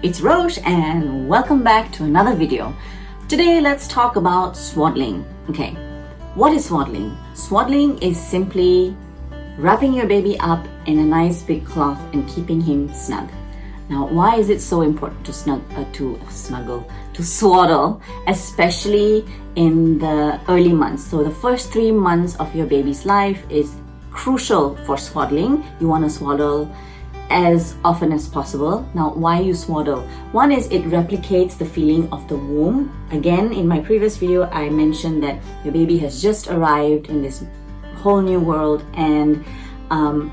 it's Roche and welcome back to another video. Today let's talk about swaddling. Okay, what is swaddling? Swaddling is simply wrapping your baby up in a nice big cloth and keeping him snug. Now, why is it so important to swaddle, especially in the early months? So the first 3 months of your baby's life is crucial for swaddling. You want to swaddle as often as possible. Now, why you swaddle? One is it replicates the feeling of the womb. Again, in my previous video, I mentioned that your baby has just arrived in this whole new world and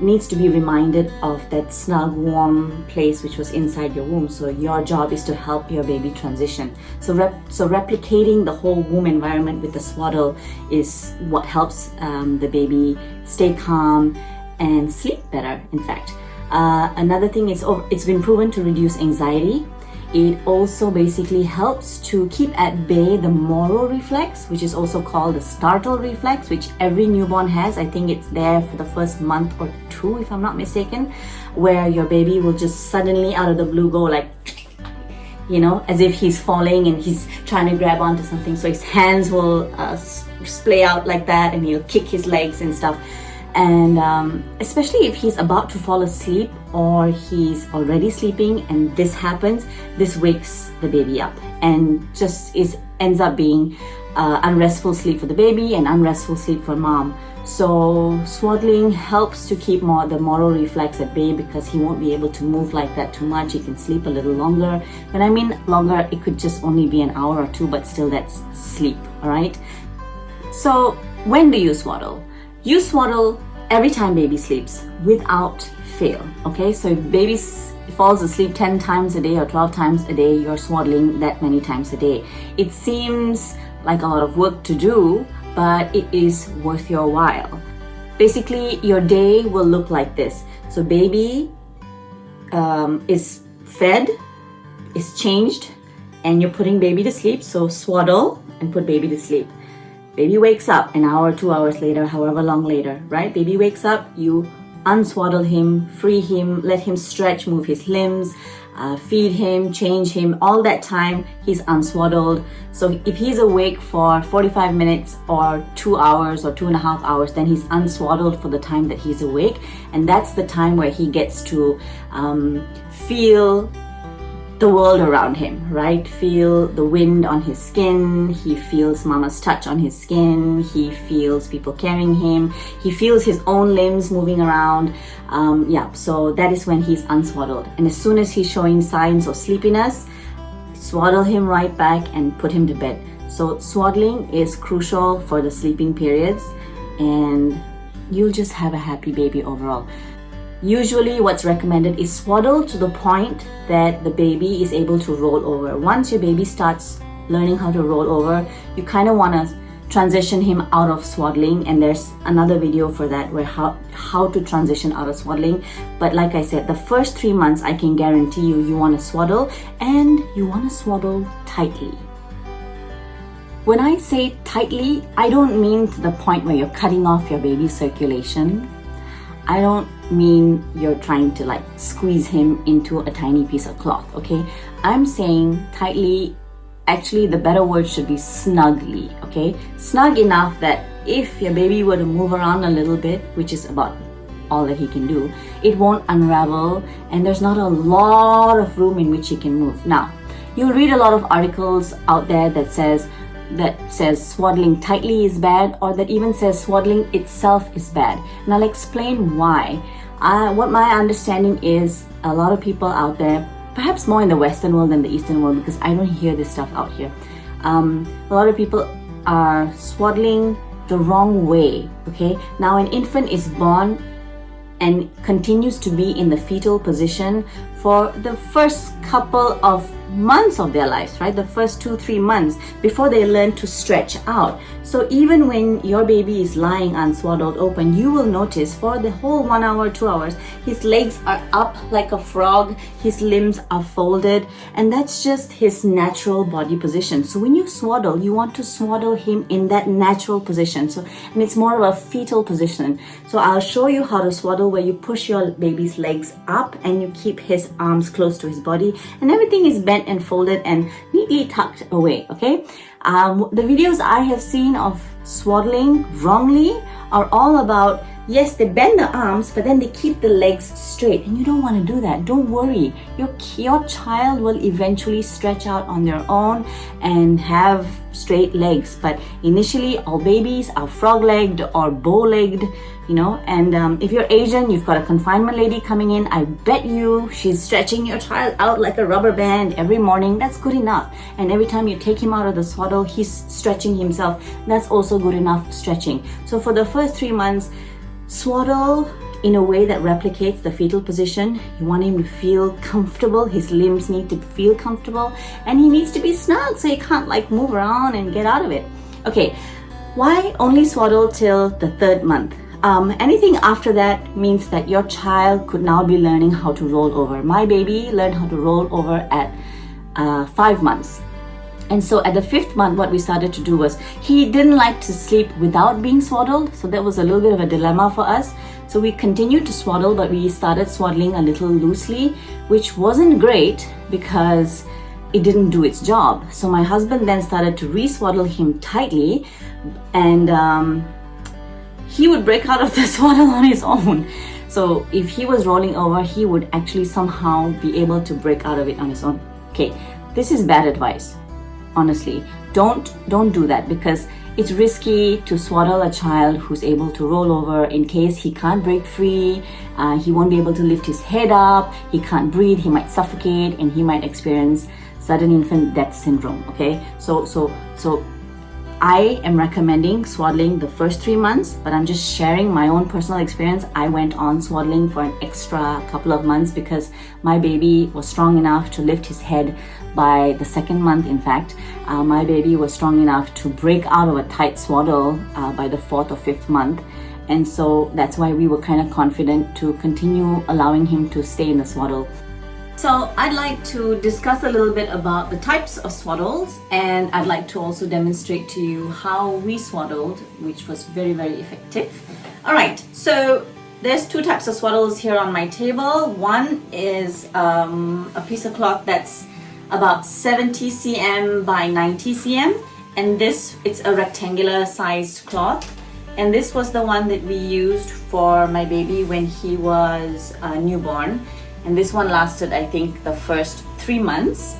needs to be reminded of that snug, warm place which was inside your womb. So your job is to help your baby transition. So replicating the whole womb environment with the swaddle is what helps the baby stay calm and sleep better, in fact. Another thing is it's been proven to reduce anxiety. It also basically helps to keep at bay the Moro reflex, which is also called the startle reflex, which every newborn has. I think it's there for the first month or 2, if I'm not mistaken, where your baby will just suddenly out of the blue go like, you know, as if he's falling and he's trying to grab onto something. So his hands will splay out like that and he'll kick his legs and stuff. And especially if he's about to fall asleep or he's already sleeping and this happens, this wakes the baby up and just ends up being unrestful sleep for the baby and unrestful sleep for mom. So swaddling helps to keep the Moro reflex at bay because he won't be able to move like that too much. He can sleep a little longer. When I mean longer, it could just only be an hour or 2, but still that's sleep, all right? So when do you swaddle? You swaddle every time baby sleeps without fail, okay? So if baby falls asleep 10 times a day or 12 times a day, you're swaddling that many times a day. It seems like a lot of work to do, but it is worth your while. Basically, your day will look like this. So baby is fed, is changed, and you're putting baby to sleep. So swaddle and put baby to sleep. Baby wakes up an hour, 2 hours later, however long later, right? Baby wakes up, you unswaddle him, free him, let him stretch, move his limbs, feed him, change him. All that time, he's unswaddled. So if he's awake for 45 minutes or 2 hours or 2.5 hours, then he's unswaddled for the time that he's awake. And that's the time where he gets to feel the world around him, right? Feel the wind on his skin. He feels mama's touch on his skin. He feels people carrying him. He feels his own limbs moving around. So that is when he's unswaddled. And as soon as he's showing signs of sleepiness, swaddle him right back and put him to bed. So swaddling is crucial for the sleeping periods and you'll just have a happy baby overall. Usually what's recommended is swaddle to the point that the baby is able to roll over. Once your baby starts learning how to roll over, you kind of want to transition him out of swaddling, and there's another video for that where how to transition out of swaddling. But like I said, the first 3 months I can guarantee you want to swaddle, and you want to swaddle tightly. When I say tightly, I don't mean to the point where you're cutting off your baby's circulation. I don't mean you're trying to like squeeze him into a tiny piece of cloth, okay? I'm saying tightly, actually the better word should be snugly, okay? Snug enough that if your baby were to move around a little bit, which is about all that he can do, it won't unravel and there's not a lot of room in which he can move. Now, you'll read a lot of articles out there that says swaddling tightly is bad, or that even says swaddling itself is bad. And I'll explain why. What my understanding is, a lot of people out there, perhaps more in the Western world than the Eastern world, because I don't hear this stuff out here. A lot of people are swaddling the wrong way, okay? Now an infant is born and continues to be in the fetal position for the first couple of months of their lives, right? The first 2-3 months before they learn to stretch out. So even when your baby is lying unswaddled open, you will notice for the whole 1 hour, 2 hours, his legs are up like a frog, his limbs are folded, and that's just his natural body position. So when you swaddle, you want to swaddle him in that natural position. And it's more of a fetal position. So I'll show you how to swaddle swaddle where you push your baby's legs up and you keep his arms close to his body and everything is bent and folded and neatly tucked away, okay? The videos I have seen of swaddling wrongly are all about, yes, they bend the arms, but then they keep the legs straight, and you don't want to do that. Don't worry. Your child will eventually stretch out on their own and have straight legs. But initially, all babies are frog-legged or bow-legged, you know. And if you're Asian, you've got a confinement lady coming in. I bet you she's stretching your child out like a rubber band every morning. That's good enough. And every time you take him out of the swaddle, he's stretching himself. That's also good enough stretching. So for the first 3 months, swaddle in a way that replicates the fetal position. You want him to feel comfortable. His limbs need to feel comfortable, and he needs to be snug so he can't like move around and get out of it. Okay, why only swaddle till the 3rd month? Anything after that means that your child could now be learning how to roll over. My baby learned how to roll over at 5 months. And so at the 5th month, what we started to do was, he didn't like to sleep without being swaddled. So that was a little bit of a dilemma for us. So we continued to swaddle, but we started swaddling a little loosely, which wasn't great because it didn't do its job. So my husband then started to re-swaddle him tightly, and he would break out of the swaddle on his own. So if he was rolling over, he would actually somehow be able to break out of it on his own. Okay, this is bad advice. Honestly, don't do that, because it's risky to swaddle a child who's able to roll over in case he can't break free. He won't be able to lift his head up, he can't breathe, he might suffocate, and he might experience sudden infant death syndrome. Okay, so I am recommending swaddling the first 3 months, but I'm just sharing my own personal experience. I went on swaddling for an extra couple of months because my baby was strong enough to lift his head by the 2nd month. In fact, my baby was strong enough to break out of a tight swaddle by the 4th or 5th month. And so that's why we were kind of confident to continue allowing him to stay in the swaddle. So I'd like to discuss a little bit about the types of swaddles, and I'd like to also demonstrate to you how we swaddled, which was very, very effective. All right, so there's 2 types of swaddles here on my table. One is a piece of cloth that's about 70 cm by 90 cm, and it's a rectangular sized cloth. And this was the one that we used for my baby when he was newborn. And this one lasted, I think, the first 3 months.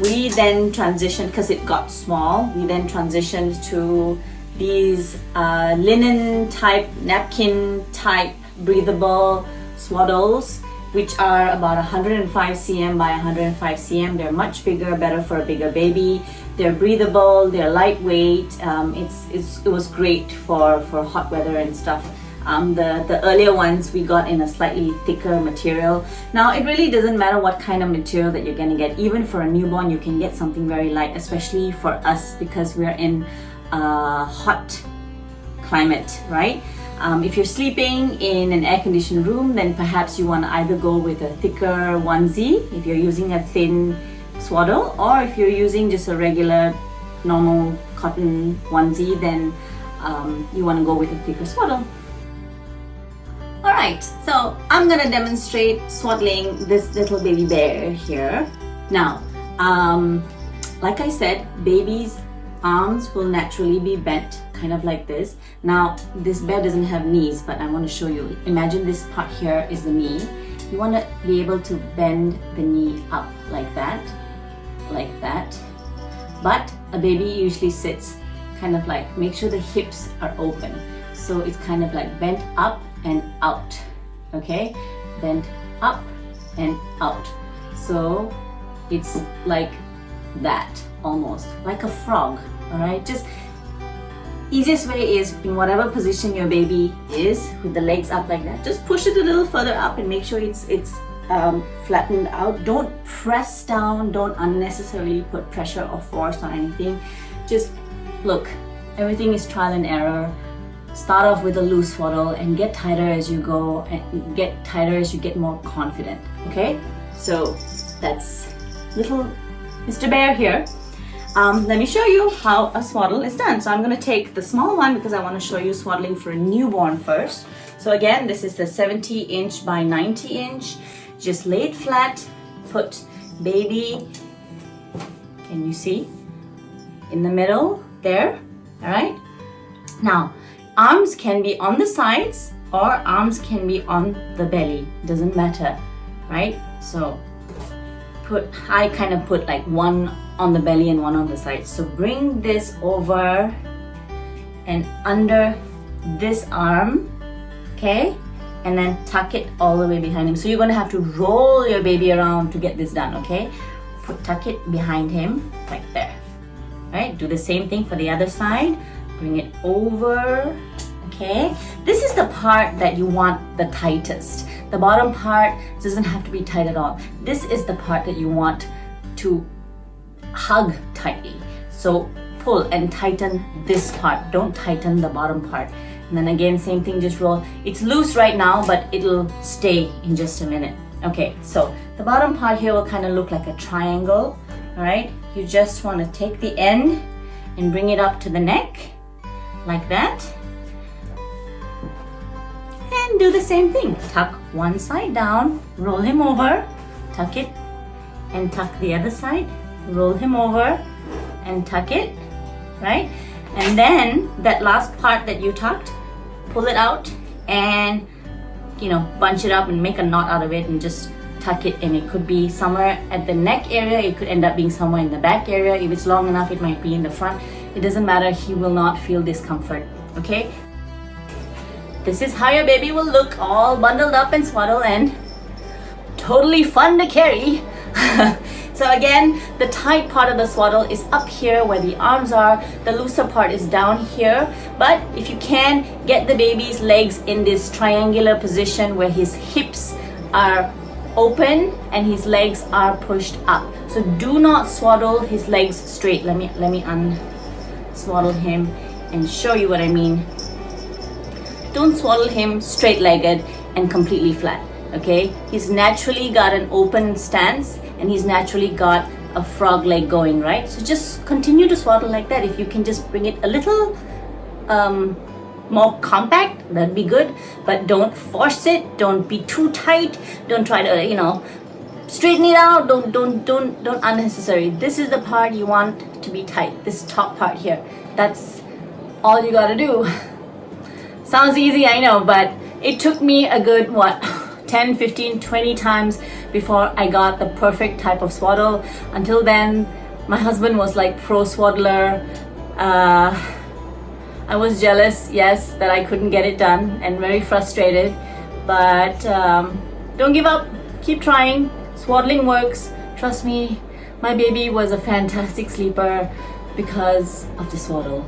We then transitioned, because it got small, we then transitioned to these linen type, napkin type breathable swaddles, which are about 105 cm by 105 cm. They're much bigger, better for a bigger baby. They're breathable, they're lightweight. It was great for hot weather and stuff. The earlier ones we got in a slightly thicker material. Now it really doesn't matter what kind of material that you're going to get. Even for a newborn, you can get something very light, especially for us because we're in a hot climate, right? If you're sleeping in an air-conditioned room, then perhaps you want to either go with a thicker onesie if you're using a thin swaddle, or if you're using just a regular normal cotton onesie, then you want to go with a thicker swaddle. Alright, so I'm gonna demonstrate swaddling this little baby bear here. Now, like I said, babies' arms will naturally be bent kind of like this. Now, this bear doesn't have knees, but I want to show you. Imagine this part here is the knee. You want to be able to bend the knee up like that. But a baby usually sits kind of like, make sure the hips are open. So it's kind of like bent up and out, okay? Bent up and out. So it's like that, almost like a frog, all right? Just easiest way is in whatever position your baby is with the legs up like that, just push it a little further up and make sure it's flattened out. Don't press down, don't unnecessarily put pressure or force on anything. Just look, everything is trial and error. Start off with a loose swaddle and get tighter as you go, and get tighter as you get more confident, okay? So that's little Mr. Bear here. Let me show you how a swaddle is done. So I'm going to take the small one because I want to show you swaddling for a newborn first. So So again, this is the 70-inch by 90-inch. Just lay it flat, put baby, can you see, in the middle there, all right? Now, arms can be on the sides or arms can be on the belly, doesn't matter, right? So I kind of put like one on the belly and one on the side. So bring this over and under this arm, okay? And then tuck it all the way behind him. So you're gonna have to roll your baby around to get this done, okay? Tuck it behind him, like there, right? Do the same thing for the other side. Bring it over, okay? This is the part that you want the tightest. The bottom part doesn't have to be tight at all. This is the part that you want to hug tightly. So pull and tighten this part. Don't tighten the bottom part. And then again, same thing, just roll. It's loose right now, but it'll stay in just a minute. Okay, so the bottom part here will kind of look like a triangle, all right? You just want to take the end and bring it up to the neck, like that. And do the same thing. Tuck one side down, roll him over, tuck it, and tuck the other side. Roll him over and tuck it, right? And then that last part that you tucked, pull it out and, you know, bunch it up and make a knot out of it and just tuck it in. It could be somewhere at the neck area. It could end up being somewhere in the back area. If it's long enough, it might be in the front. It doesn't matter. He will not feel discomfort, okay? This is how your baby will look, all bundled up and swaddled and totally fun to carry. So again, the tight part of the swaddle is up here where the arms are. The looser part is down here. But if you can, get the baby's legs in this triangular position where his hips are open and his legs are pushed up. So do not swaddle his legs straight. Let me unswaddle him and show you what I mean. Don't swaddle him straight-legged and completely flat, okay? He's naturally got an open stance and he's naturally got a frog leg going, right? So just continue to swaddle like that. If you can just bring it a little more compact, that'd be good, but don't force it. Don't be too tight. Don't try to, you know, straighten it out. Don't unnecessary. This is the part you want to be tight, this top part here. That's all you gotta do. Sounds easy, I know, but it took me a good, 10, 15, 20 times before I got the perfect type of swaddle. Until then, my husband was like pro swaddler. I was jealous, yes, that I couldn't get it done and very frustrated. But don't give up, keep trying. Swaddling works, trust me. My baby was a fantastic sleeper because of the swaddle.